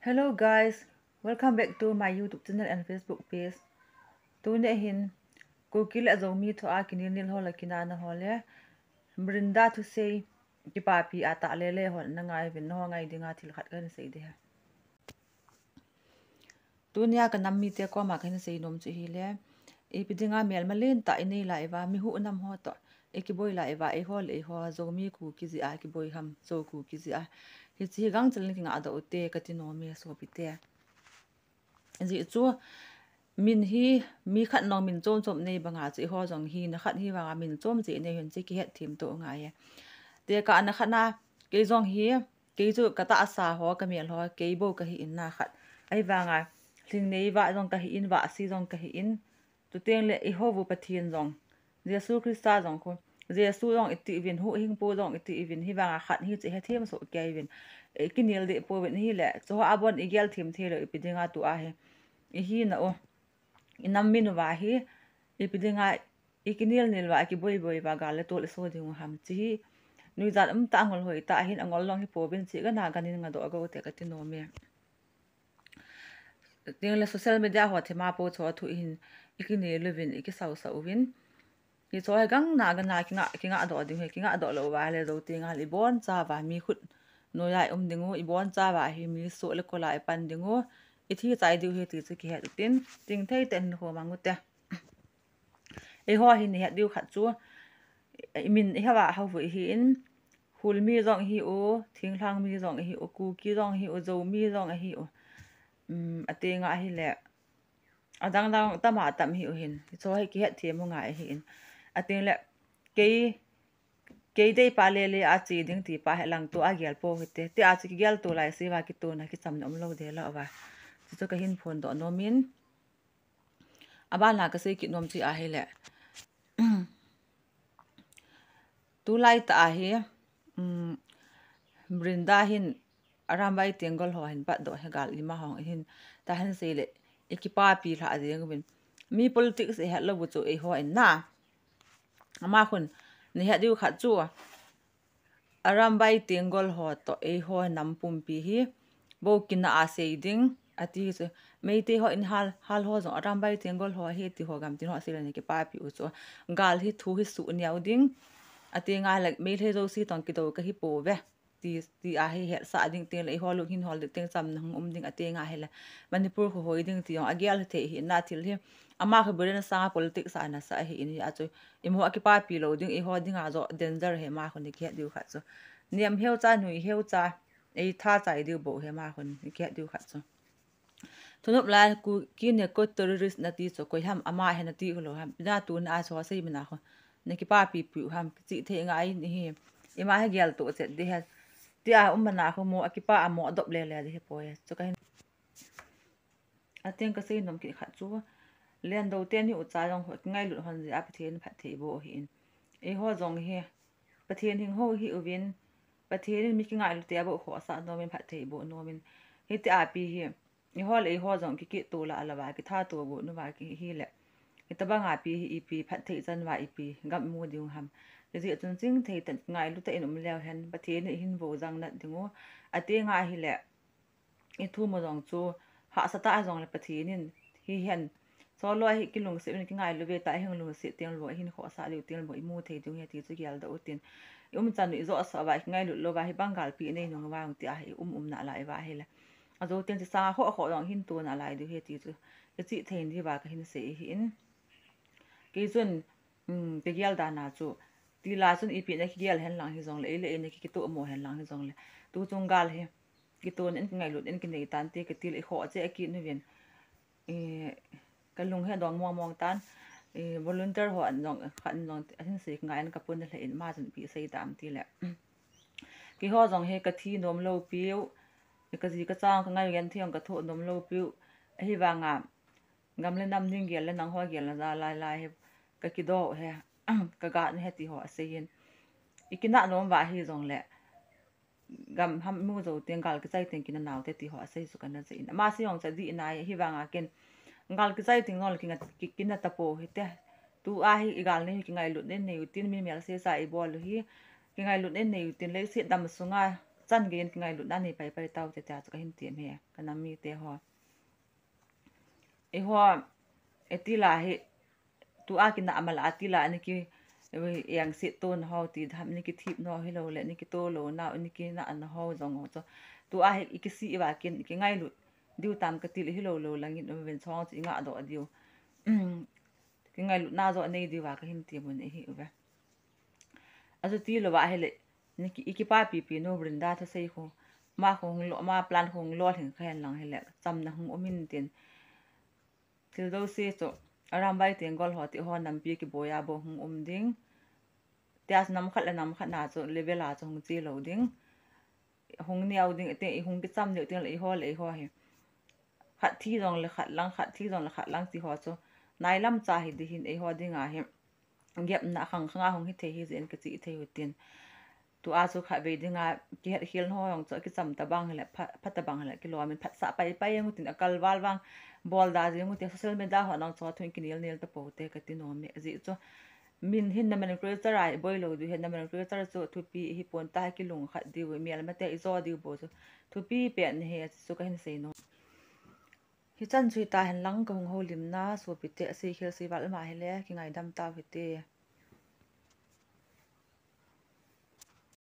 Hello guys, welcome back to my YouTube channel and Facebook page. Tune hin kukil azomi to akini nil hola kinana hole. Brinda to say ki papi ata lele hol na ngai vin no ngai dinga til khat kan sei de. Tunya ka nammi te ko ma kan sei nom chi hi le. E pidinga mel malen ta ini la eva mi hu nam ho to. E ki boy la eva e hol e ho zomi ku ki zi a ki boy ham zo ku ki zi a. Hi chi gang chal ni nga da ote ka ti no me so pite. Zi chu min hi mi khat no min chom chom nei banga chi ho jong hi na khat hi wa min chom chi nei hun chi ki het thim to nga ye te ka na khana ke jong hi ke chu ka ta sa ho ka mel ho ke bo ka hi in na khat ai wa nga thing nei wa jong ka hi in wa si jong ka hi in tu teng le i ho bu pathian jong jesu christa jong ko jesu jong iti vin hu hing po jong iti vin hi wa nga khat hi chi he them so ke vin ki nil de po vin hi le cho abon i gel thim the le pi dinga tu a he hi na o inam minu wa hi ipidinga ikinil nil wa ki boy boy wa gale tol so ding ham chi nui zat ta ngol hoi ta hin angol long hi po bin chi ga na ganin nga do go te ka ti no me ting le social media ho thema po cho thu hin ikini levin iki sau sau win ki cho gang na ga na ki nga do ding he ki nga do lo wa le do ti nga li bon cha wa mi khut no yai dingu i bon cha wa hi mi so le ko lai pan dingu i thi chai diu he ti chu ki he tin ting thei ten ho mangu te e ho hi ni ha diu khat chu min he wa ha vu hi in hul mi rong hi o thing thlang mi rong hi o ku ki rong hi o zo mi rong hi o ate nga hi le adang dang tama tam hi o hin cho hi ki het the mo nga hi in ateng le ke dei pa le a chi ding ti pa he lang to a gel po hite te a chi gel to lai se wa ki to na ki cham nom lo de la wa chu ka hin phone do no min aba na ka se ki nom chi a he le tu lai ta hi brinda hin arambai tengol ho hin pa do he gal lima hong hin ta han se le ekipa pi tha ding bin mi politics e hello bu chu e ho en na ama khun ni ha diu kha chu arambai tengol ho to e ho nam pum pi hi bo kin a se ding ati se meite ho in hal ho zo arambai tengol ho he ti ho gam ti ho se le ni ke pa pi u chu gal hi thu hi su nyau ding ati nga lek me the zo si ton ki to ka hi po ve ti a hi he sa ding te le ho lu hin hol de teng cham nang ding ati nga he le manipur ko hoi ding ti ong agial the hi na thil hi ama kha buren sa politics ana sa hi in a chu imo akipa pi lo ding i ho ding a zo danger he ma khon ni ke diu kha chu niam heu cha nui heu cha ei tha chai diu bo he ma khon ni ke diu kha chu thunop la ku ki ne ko terrorist na ti so ko ham ama he na ti lo ham na tu na so sei mina kho ne ki pa pi pu ham chi the nga ai ni hi ima he gel to che de ha ti a mana kho mo akipa amo adop le le de he po ye chu ka ateng ka sei nom ki kha chu len do ten hi u cha jong ho ngai lu hon ji a pathen phat the bo hin e ho jong he pathen hing ho hi uwin pathen mi ki ngai lu te bo ho sa no min phat the bo no min he ti a pi hi ni ho le ho jong ki to la ala ba ki tha to bo no ba ki hi le ki ta ba nga pi hi pi phat the chan wa pi gam mu diu ham ji chun ching thei tan ngai lu te inum le hen pathen hin bo jang na dingo ate nga hi le i thu mo jong chu ha sa ta jong le pathin hi hen so lo hi kilung se ki ngai lu ve ta heng lu se teng lo hin kho sa lu teng bo i mu thei du he ti chu gyal da utin chan i zo sa ba ngai lu lo ba hi bangal pi nei nong wa ti a hi na lai wa hi le a zo ten sa ho dong hin tu na lai du he ti chu ke chi thein di ba ka hin se hi in ke chun ke gyal da na chu ti la chun i pi na ki gyal hen lang hi jong le ne ki to mo hen lang hi jong le tu chung gal he ki ton en ngai lut en ki nei tan te ke til i kho che ki nu ven kalung he dong mong tan volunteer ho an nong khan nong ahin se ngai an kapun le in ma jan pi sei dam ti le ki ho jong he ka thi nom lo piu ka ji ka chang ka ngai gen thiang ka tho nom lo piu hi wa nga ngam le nam ning gel le nang ho gel la la he ka ki do he ka ga ne he ti ho se yin ikina nom wa hi jong le gam ham mu zo teng gal ka chai teng kin naw te ti ho sei su kan na in ma si yong cha di na hi wa nga ken ngal ki chai ting nol ki na ta po hi te tu a hi igal ne ki ngai lut ne ne utin mi mel se sa I bol hi ki ngai lut ne ne utin le se dam sunga chan gen ki ngai lu na ni pai pai tau te ta ka hin tiam he kana mi te ho e ho etila he tu a ki na amala atila ni ki yang sit ton ho ti dham ni ki thip no hi lo le ni ki to lo na ni ki na an ho jong ho cho tu a he ki si wa kin ki ngai lu diu tam ka til hi lo lo langin no ven chong chi nga do diu ki ngai lu na zo nei di wa ka hin ti mun hi uba azu ti lo wa hele ni ki ikipa pi pi no brinda tha sei ho ma hong lo ma plan hong lo hin khen lang hele cham na hung omin tin til do se to aram bai tengol ho ti ho nam pi ki boya bo hung ding tias nam khat la nam khat na cho level a chong chi lo ding hung niaw ding te i hung ki cham ni te le ho he khat thi dong le khat lang ti ho cho nai lam cha hi di hin e ho ding a he gep na khang khanga hong hi the hi zen ka chi the utin tu a chu kha be dinga ki hil no yong cho ki cham ta bang le phat ta bang le ki lo min phat sa pai pai ngutin akal wal wang bol da ji ngutin social media ho nang cho thuin ki nil ta po te ka ti no me ji cho min hin na man creator ai boy lo du hin na man creator cho thu pi hi pon ta ki lung khat di we mi al ma te izo di bo cho thu pi pe ne he chu ka hin sei no hi chan chui ta hen lang ka hong ho lim na so pi te si khel si wal ma hele ki ngai dam ta vi te